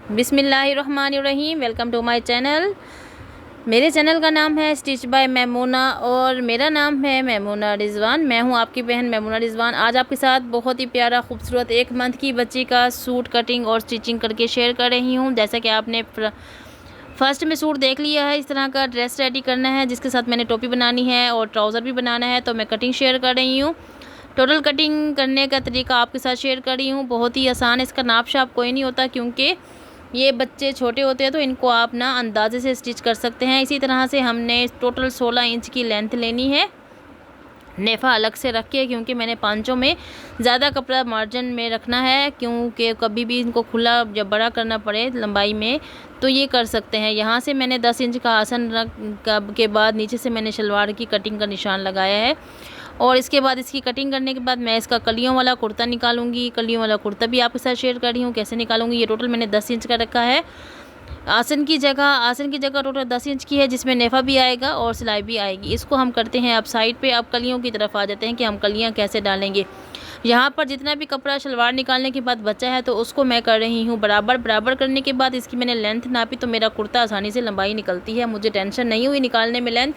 बिस्मिल्लाहिर्रहमानिर्रहीम। Welcome to my channel. मेरे channel का नाम है स्टिच बाय मैमूना और मेरा नाम है मैमूना रिजवान। मैं हूं आपकी बहन मैमूना रिजवान। आज आपके साथ बहुत ही प्यारा खूबसूरत 1 मंथ की बच्ची का सूट कटिंग और स्टिचिंग करके शेयर कर रही हूं। जैसा कि आपने फर्स्ट में सूट देख लिया है, इस तरह का ड्रेस रेडी करना है जिसके साथ मैंने टोपी बनानी है और ट्राउज़र भी बनाना है। तो मैं कटिंग शेयर कर रही हूँ। टोटल कटिंग करने का तरीका आपके साथ शेयर कर रही हूँ। बहुत ही आसान है, इसका नाप शाप कोई नहीं होता क्योंकि ये बच्चे छोटे होते हैं तो इनको आप ना अंदाजे से स्टिच कर सकते हैं। इसी तरह से हमने टोटल 16 इंच की लेंथ लेनी है, नेफा अलग से रख के, क्योंकि मैंने पांचों में ज़्यादा कपड़ा मार्जिन में रखना है क्योंकि कभी भी इनको खुला जब बड़ा करना पड़े लंबाई में तो ये कर सकते हैं। यहाँ से मैंने 10 इंच का आसन रख के बाद नीचे से मैंने शलवार की कटिंग का निशान लगाया है और इसके बाद इसकी कटिंग करने के बाद मैं इसका कलियों वाला कुर्ता निकालूंगी। कलियों वाला कुर्ता भी आपके साथ शेयर कर रही हूँ कैसे निकालूंगी। ये टोटल मैंने 10 इंच का रखा है। आसन की जगह टोटल 10 इंच की है जिसमें नेफा भी आएगा और सिलाई भी आएगी। इसको हम करते हैं अब साइड पे। अब कलियों की तरफ आ जाते हैं कि हम कलियाँ कैसे डालेंगे। यहाँ पर जितना भी कपड़ा शलवार निकालने के बाद बचा है तो उसको मैं कर रही हूँ बराबर करने के बाद इसकी मैंने लेंथ नापी तो मेरा कुर्ता आसानी से लंबाई निकलती है, मुझे टेंशन नहीं हुई निकालने में लेंथ।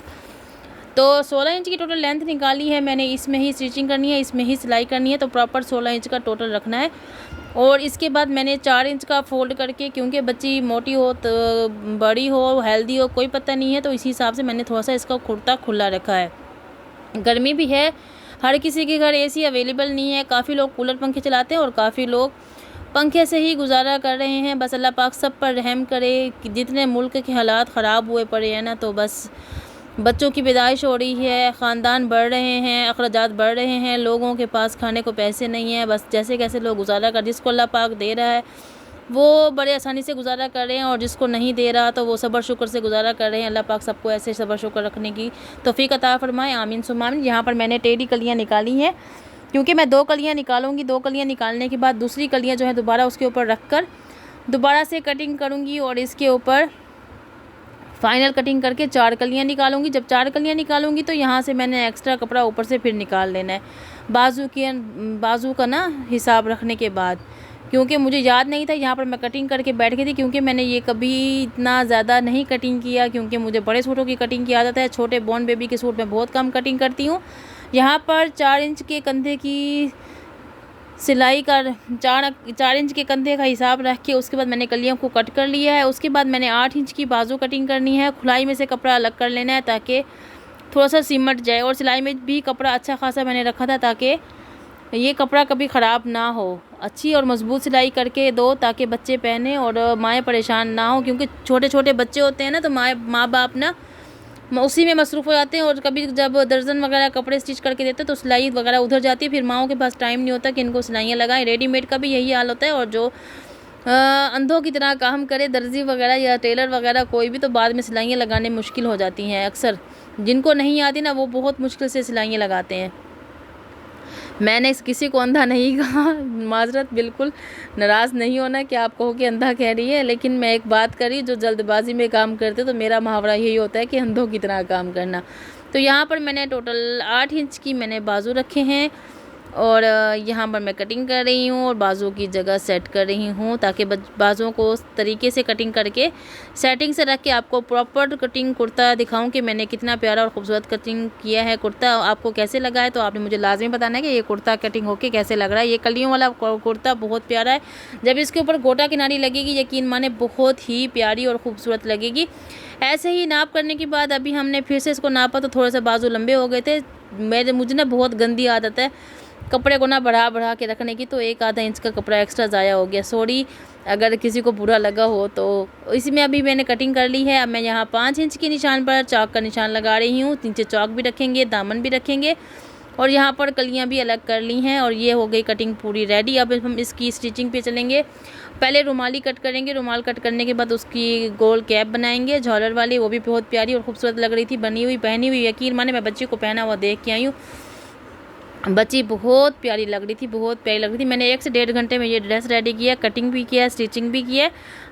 तो 16 इंच की टोटल लेंथ निकाली है मैंने। इसमें ही स्टिचिंग करनी है, इसमें ही सिलाई करनी है, तो प्रॉपर 16 इंच का टोटल रखना है। और इसके बाद मैंने 4 इंच का फोल्ड करके, क्योंकि बच्ची मोटी हो तो बड़ी हो हेल्दी हो कोई पता नहीं है, तो इसी हिसाब से मैंने थोड़ा सा इसका कुर्ता खुला रखा है। गर्मी भी है, हर किसी के घर एसी अवेलेबल नहीं है। काफ़ी लोग कूलर पंखे चलाते हैं और काफ़ी लोग पंखे से ही गुजारा कर रहे हैं। बस अल्लाह पाक सब पर रहम करे कि जितने मुल्क के हालात ख़राब हुए पड़े हैं ना, तो बस बच्चों की पैदाइश हो रही है, ख़ानदान बढ़ रहे हैं, अखराजात बढ़ रहे हैं, लोगों के पास खाने को पैसे नहीं है। बस जैसे कैसे लोग गुजारा कर, जिसको अल्लाह पाक दे रहा है वो बड़े आसानी से गुजारा कर रहे हैं और जिसको नहीं दे रहा तो वो सब्र शुक्र से गुजारा कर रहे हैं। अल्लाह पाक सबको ऐसे सब्र शुक्र रखने की तौफीक अता फरमाए, आमीन सुम्मा आमीन। यहाँ पर मैंने टेढ़ी कलियाँ निकाली हैं क्योंकि मैं 2 कलियाँ निकालूंगी। 2 कलियाँ निकालने के बाद दूसरी कलियाँ जो है दोबारा उसके ऊपर रख कर दोबारा से कटिंग करूँगी और इसके ऊपर फाइनल कटिंग करके 4 कलियाँ निकालूंगी। जब 4 कलियाँ निकालूंगी तो यहाँ से मैंने एक्स्ट्रा कपड़ा ऊपर से फिर निकाल लेना है बाजू का ना हिसाब रखने के बाद, क्योंकि मुझे याद नहीं था। यहाँ पर मैं कटिंग करके बैठ गई थी क्योंकि मैंने ये कभी इतना ज़्यादा नहीं कटिंग किया क्योंकि मुझे बड़े सूटों की कटिंग की आदत है। छोटे बॉर्न बेबी के सूट में बहुत कम कटिंग करती हूँ। यहाँ पर 4 इंच के कंधे की सिलाई कर 4 इंच के कंधे का हिसाब रख के उसके बाद मैंने कलियों को कट कर लिया है। उसके बाद मैंने 8 इंच की बाजू कटिंग करनी है। खुलाई में से कपड़ा अलग कर लेना है ताकि थोड़ा सा सिमट जाए और सिलाई में भी कपड़ा अच्छा खासा मैंने रखा था ताकि ये कपड़ा कभी ख़राब ना हो। अच्छी और मजबूत सिलाई करके दो ताकि बच्चे पहने और माएँ परेशान ना हो, क्योंकि छोटे छोटे बच्चे होते हैं ना तो माँ बाप ना उसी में मसरूफ़ हो जाते हैं और कभी जब दर्जन वगैरह कपड़े स्टिच करके देते हैं तो सिलाई वगैरह उधर जाती है। फिर माओं के पास टाइम नहीं होता कि इनको सिलाइयाँ लगाएं। रेडीमेड का भी यही हाल होता है और जो अंधों की तरह काम करे दर्जी वगैरह या टेलर वगैरह कोई भी, तो बाद में सिलाइयाँ लगाने मुश्किल हो जाती हैं। अक्सर जिनको नहीं आती ना वो बहुत मुश्किल से सिलाइयाँ लगाते हैं। मैंने किसी को अंधा नहीं कहा, माजरत, बिल्कुल नाराज़ नहीं होना कि आप कहो कि अंधा कह रही है, लेकिन मैं एक बात करी जो जल्दबाजी में काम करते तो मेरा मुहावरा यही होता है कि अंधों की तरह काम करना। तो यहाँ पर मैंने टोटल 8 इंच की मैंने बाजू रखे हैं और यहाँ पर मैं कटिंग कर रही हूँ और बाजू की जगह सेट कर रही हूँ ताकि बाजुओं को उस तरीके से कटिंग करके सेटिंग से रख के आपको प्रॉपर कटिंग कुर्ता दिखाऊं कि मैंने कितना प्यारा और ख़ूबसूरत कटिंग किया है। कुर्ता आपको कैसे लगा है तो आपने मुझे लाजमी बताना है कि ये कुर्ता कटिंग होके कैसे लग रहा है। ये कलियों वाला कुर्ता बहुत प्यारा है। जब इसके ऊपर गोटा किनारी लगेगी यकीन माने बहुत ही प्यारी और ख़ूबसूरत लगेगी। ऐसे ही नाप करने के बाद अभी हमने फिर से इसको नापा तो थोड़ा सा बाजू लंबे हो गए थे। मुझे ना बहुत गंदी आदत है कपड़े को ना बढ़ा के रखने की, तो 1 आधा इंच का कपड़ा एक्स्ट्रा ज़ाया हो गया। सॉरी अगर किसी को बुरा लगा हो। तो इसमें अभी मैंने कटिंग कर ली है। अब मैं यहाँ 5 इंच के निशान पर चौक का निशान लगा रही हूँ। नीचे चौक भी रखेंगे, दामन भी रखेंगे और यहाँ पर कलियाँ भी अलग कर ली हैं और ये हो गई कटिंग पूरी रेडी। अब हम इसकी स्टिचिंग पे चलेंगे। पहले रुमाली कट करेंगे। रुमाल कट करने के बाद उसकी गोल कैप बनाएंगे झालर वाली, वो भी बहुत प्यारी और खूबसूरत लग रही थी बनी हुई पहनी हुई। यकीन माने मैं बच्ची को पहना हुआ देख के आई हूँ, बच्ची बहुत प्यारी लग रही थी, बहुत प्यारी लग रही थी। मैंने 1 से 1.5 घंटे में ये ड्रेस रेडी किया, कटिंग भी किया, स्टिचिंग भी किया।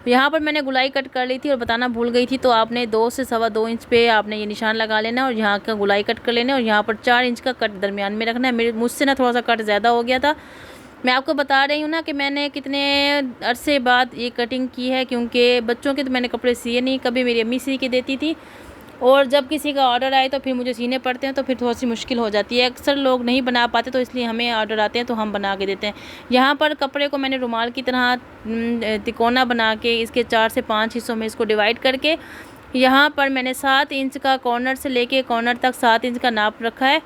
यहाँ पर मैंने गुलाई कट कर ली थी और बताना भूल गई थी, तो आपने 2 से 2.25 इंच पे आपने ये निशान लगा लेना और यहाँ का गुलाई कट कर लेना और यहाँ पर 4 इंच का कट दरमियान में रखना है। मुझसे ना थोड़ा सा कट ज़्यादा हो गया था मैं आपको बता रही हूँ ना कि मैंने कितने अरसे बाद ये कटिंग की है, क्योंकि बच्चों के तो मैंने कपड़े सिए नहीं, कभी मेरी अम्मी सी के देती थी, और जब किसी का ऑर्डर आए तो फिर मुझे सीने पड़ते हैं, तो फिर थोड़ी सी मुश्किल हो जाती है। अक्सर लोग नहीं बना पाते, तो इसलिए हमें ऑर्डर आते हैं तो हम बना के देते हैं। यहाँ पर कपड़े को मैंने रुमाल की तरह तिकोना बना के इसके 4 से 5 हिस्सों में इसको डिवाइड करके यहाँ पर मैंने 7 इंच का कॉर्नर से लेके कॉर्नर तक 7 इंच का नाप रखा है।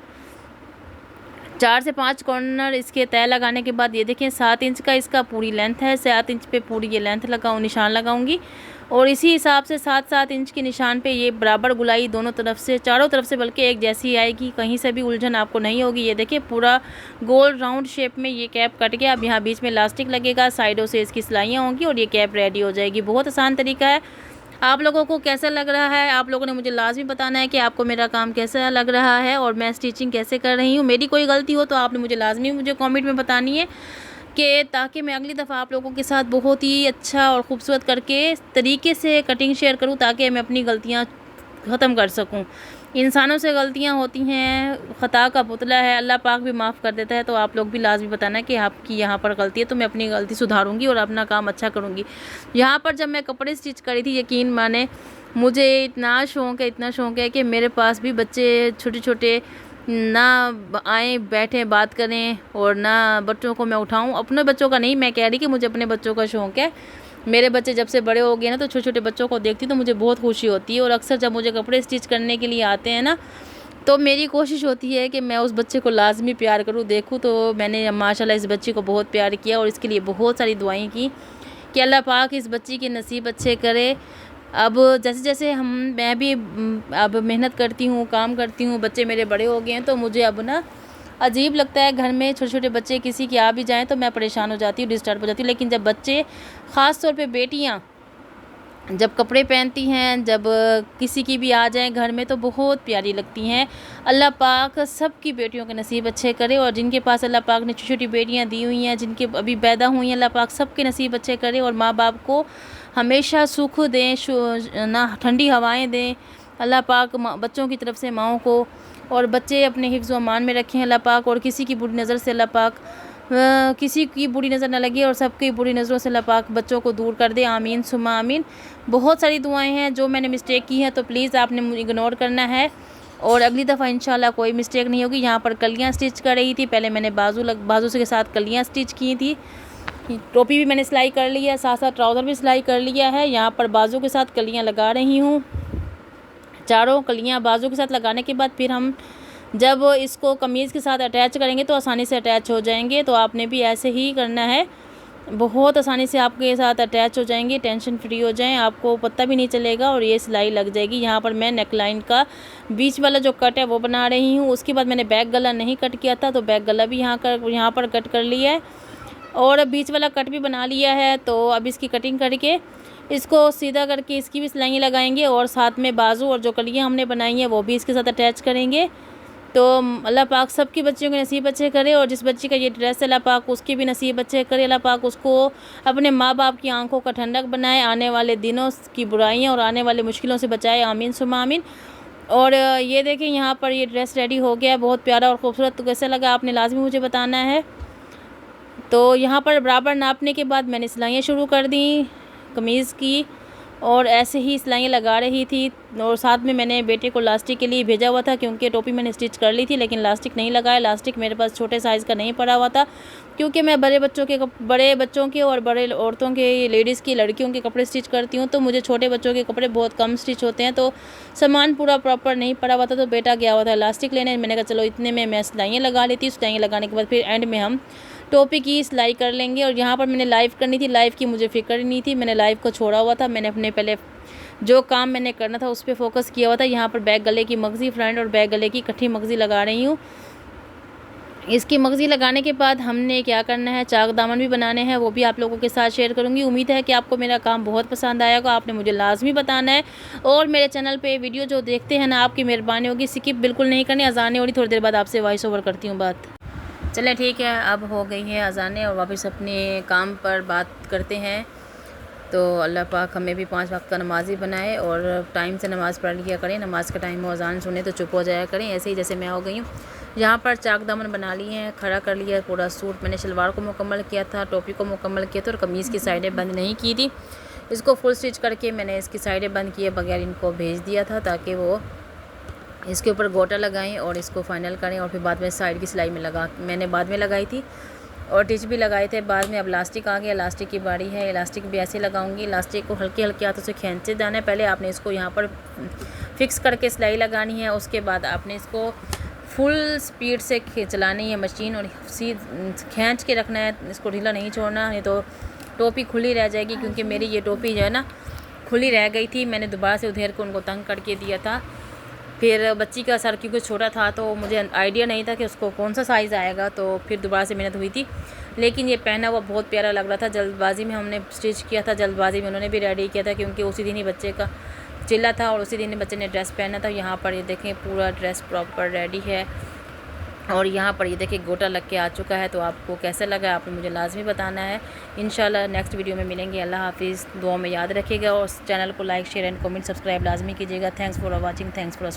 4 से 5 कॉर्नर इसके तय लगाने के बाद ये देखें 7 इंच का इसका पूरी लेंथ है। 7 इंच पे पूरी ये लेंथ निशान लगाऊंगी, और इसी हिसाब से 7-7 इंच के निशान पे ये बराबर गुलाई दोनों तरफ से, चारों तरफ से बल्कि एक जैसी आएगी, कहीं से भी उलझन आपको नहीं होगी। ये देखिए पूरा गोल राउंड शेप में ये कैप कट गया। अब यहाँ बीच में इलास्टिक लगेगा, साइडों से इसकी सिलाइयाँ होंगी और ये कैप रेडी हो जाएगी। बहुत आसान तरीका है। आप लोगों को कैसा लग रहा है, आप लोगों ने मुझे लाजमी बताना है कि आपको मेरा काम कैसा लग रहा है और मैं स्टिचिंग कैसे कर रही हूँ। मेरी कोई गलती हो तो आपने मुझे लाजमी कमेंट में बतानी है, कि ताकि मैं अगली दफ़ा आप लोगों के साथ बहुत ही अच्छा और ख़ूबसूरत करके तरीके से कटिंग शेयर करूँ, ताकि मैं अपनी गलतियाँ ख़त्म कर सकूँ। इंसानों से गलतियाँ होती हैं, ख़ता का पुतला है, अल्लाह पाक भी माफ़ कर देता है। तो आप लोग भी लाजमी बताना कि आपकी यहाँ पर गलती है, तो मैं अपनी गलती सुधारूँगी और अपना काम अच्छा करूँगी। यहाँ पर जब मैं कपड़े स्टिच करी थी, यकीन माने मुझे इतना शौक़ है कि मेरे पास भी बच्चे छोटे छोटे ना आए बैठें बात करें, और ना बच्चों को मैं उठाऊं। अपने बच्चों का नहीं मैं कह रही, कि मुझे अपने बच्चों का शौक़ है। मेरे बच्चे जब से बड़े हो गए ना, तो छोटे छोटे बच्चों को देखती तो मुझे बहुत खुशी होती है। और अक्सर जब मुझे कपड़े स्टिच करने के लिए आते हैं ना, तो मेरी कोशिश होती है कि मैं उस बच्चे को लाजमी प्यार करूँ, देखूँ। तो मैंने माशाल्लाह इस बच्ची को बहुत प्यार किया और इसके लिए बहुत सारी दुआएँ की कि अल्लाह पाक इस बच्ची के नसीब अच्छे करे। अब जैसे जैसे मैं भी अब मेहनत करती हूँ, काम करती हूँ, बच्चे मेरे बड़े हो गए हैं, तो मुझे अब ना अजीब लगता है, घर में छोटे छोटे बच्चे किसी की आ भी जाएं तो मैं परेशान हो जाती हूँ, डिस्टर्ब हो जाती हूँ। लेकिन जब बच्चे, ख़ास तौर पे बेटियाँ जब कपड़े पहनती हैं, जब किसी की भी आ जाए घर में, तो बहुत प्यारी लगती हैं। अल्लाह पाक सबकी बेटियों के नसीब अच्छे करे, और जिनके पास अल्लाह पाक ने छोटी छोटी बेटियां दी हुई हैं, जिनके अभी पैदा हुई हैं, अल्लाह पाक सबके नसीब अच्छे करे। और माँ बाप को हमेशा सुख दें, ना ठंडी हवाएं दें अल्लाह पाक बच्चों की तरफ से माओं को, और बच्चे अपने हिफ्ज़ व अमान में रखें अल्लाह पाक। और किसी की बुरी नज़र से अल्लाह पाक किसी की बुरी नज़र ना लगे, और सबकी बुरी नज़रों से अल्लाह पाक बच्चों को दूर कर दे। आमीन सुम्मा आमीन। बहुत सारी दुआएं हैं, जो मैंने मिस्टेक की है तो प्लीज़ आपने मुझे इग्नोर करना है, और अगली दफ़ा इंशाल्लाह कोई मिस्टेक नहीं होगी। यहाँ पर कलियाँ स्टिच कर रही थी, पहले मैंने बाजू के साथ कलियाँ स्टिच की थी। टोपी भी मैंने सिलाई कर ली है, साथ साथ ट्राउज़र भी सिलाई कर लिया है। यहाँ पर बाजू के साथ कलियाँ लगा रही हूँ। चारों कलियाँ बाजू के साथ लगाने के बाद फिर हम जब इसको कमीज़ के साथ अटैच करेंगे तो आसानी से अटैच हो जाएंगे। तो आपने भी ऐसे ही करना है, बहुत आसानी से आपके साथ अटैच हो जाएंगे, टेंशन फ्री हो जाएं, आपको पता भी नहीं चलेगा और ये सिलाई लग जाएगी। यहाँ पर मैं नेकलाइन का बीच वाला जो कट है वो बना रही हूँ। उसके बाद मैंने बैक गला नहीं कट किया था, तो बैक गला भी यहाँ पर कट कर लिया है और बीच वाला कट भी बना लिया है। तो अब इसकी कटिंग करके इसको सीधा करके इसकी भी सिलाई लगाएंगे, और साथ में बाजू और जो कलियाँ हमने बनाई हैं वो भी इसके साथ अटैच करेंगे। तो अल्लाह पाक सबकी बच्चियों के नसीब अच्छे करे, और जिस बच्ची का ये ड्रेस अल्लाह पाक उसके भी नसीब अच्छे करे। अल्लाह पाक उसको अपने माँ बाप की आंखों का ठंडक बनाए, आने वाले दिनों की बुराइयां और आने वाले मुश्किलों से बचाए। आमीन सुम्मा आमीन। और ये देखें यहाँ पर ये ड्रेस रेडी हो गया, बहुत प्यारा और ख़ूबसूरत। तो कैसा लगा आपने लाजमी मुझे बताना है। तो यहाँ पर बराबर नापने के बाद मैंने सिलाइयाँ शुरू कर दी कमीज़ की, और ऐसे ही सिलाइयाँ लगा रही थी। और साथ में मैंने बेटे को लास्टिक के लिए भेजा हुआ था, क्योंकि टोपी मैंने स्टिच कर ली थी लेकिन लास्टिक नहीं लगाया। लास्टिक मेरे पास छोटे साइज़ का नहीं पड़ा हुआ था, क्योंकि मैं बड़े बच्चों के और बड़े औरतों के, लेडीज़ की, लड़कियों के कपड़े स्टिच करती हूँ। तो मुझे छोटे बच्चों के कपड़े बहुत कम स्टिच होते हैं, तो सामान पूरा प्रॉपर नहीं पड़ा हुआ था। तो बेटा गया हुआ था लास्टिक लेने, मैंने कहा चलो इतने में मैं सिलाइयाँ लगा लेती हूँ। सिलाइयाँ लगाने के बाद फिर एंड में हम टोपी की सिलाई कर लेंगे। और यहाँ पर मैंने लाइव करनी थी, लाइव की मुझे फिक्र ही नहीं थी, मैंने लाइव को छोड़ा हुआ था। मैंने अपने पहले जो काम मैंने करना था उस पर फोकस किया हुआ था। यहाँ पर बैक गले की मगज़ी फ्रंट और बैक गले की इकट्ठी मगज़ी लगा रही हूँ। इसकी मगज़ी लगाने के बाद हमने क्या करना है, चाक दामन भी बनाने हैं, वो भी आप लोगों के साथ शेयर करूँगी। उम्मीद है कि आपको मेरा काम बहुत पसंद आएगा। आपने मुझे लाजमी बताना है, और मेरे चैनल पे वीडियो जो देखते हैं ना, आपकी मेहरबानी होगी, स्किप बिल्कुल नहीं करनी। अजाने हो रही, थोड़ी देर बाद आपसे वॉइस ओवर करती हूँ बात। चलें ठीक है, अब हो गई है अजाने और वापस अपने काम पर बात करते हैं। तो अल्लाह पाक हमें भी 5 वक्त का नमाज़ी बनाए, और टाइम से नमाज़ पढ़ लिया करें। नमाज़ का टाइम हो, अजान सुने तो चुप हो जाया करें, ऐसे ही जैसे मैं हो गई हूँ। यहाँ पर चाक दामन बना लिए हैं, खड़ा कर लिया है पूरा सूट। मैंने शलवार को मुकम्मल किया था, टोपी को मुकम्मल किया था और कमीज़ की साइडें बंद नहीं की थी। इसको फुल स्टिच करके मैंने इसकी साइडें बंद किए बगैर इनको भेज दिया था, ताकि वो इसके ऊपर गोटा लगाएं और इसको फाइनल करें और फिर बाद में साइड की सिलाई में मैंने बाद में लगाई थी और टिच भी लगाए थे बाद में। अब इलास्टिक आ गया, इलास्टिक की बारी है। इलास्टिक भी ऐसे लगाऊंगी। इलास्टिक को हल्के हल्के हाथों से खींचे जाना है। पहले आपने इसको यहाँ पर फिक्स करके सिलाई लगानी है, उसके बाद आपने इसको फुल स्पीड से चलानी है मशीन और खींच के रखना है, इसको ढीला नहीं छोड़ना, नहीं तो टोपी खुली रह जाएगी। क्योंकि मेरी ये टोपी जो है ना खुली रह गई थी, मैंने दोबारा से उधेर को उनको तंग करके दिया था। फिर बच्ची का सर क्योंकि छोटा था तो मुझे आइडिया नहीं था कि उसको कौन सा साइज़ आएगा, तो फिर दोबारा से मेहनत हुई थी। लेकिन ये पहना हुआ बहुत प्यारा लग रहा था। जल्दबाजी में हमने स्टिच किया था, जल्दबाजी में उन्होंने भी रेडी किया था, क्योंकि उसी दिन ही बच्चे का चिल्ला था और उसी दिन ही बच्चे ने ड्रेस पहना था। यहाँ पर ये देखें पूरा ड्रेस प्रॉपर रेडी है और यहाँ पर ये देखिए गोटा लग के आ चुका है। तो आपको कैसा लगा आपने मुझे लाजमी बताना है। इंशाल्लाह नेक्स्ट वीडियो में मिलेंगे। अल्लाह हाफिज़। दुआ में याद रखिएगा और चैनल को like share and comment subscribe लाजमी कीजिएगा। Thanks for watching, thanks for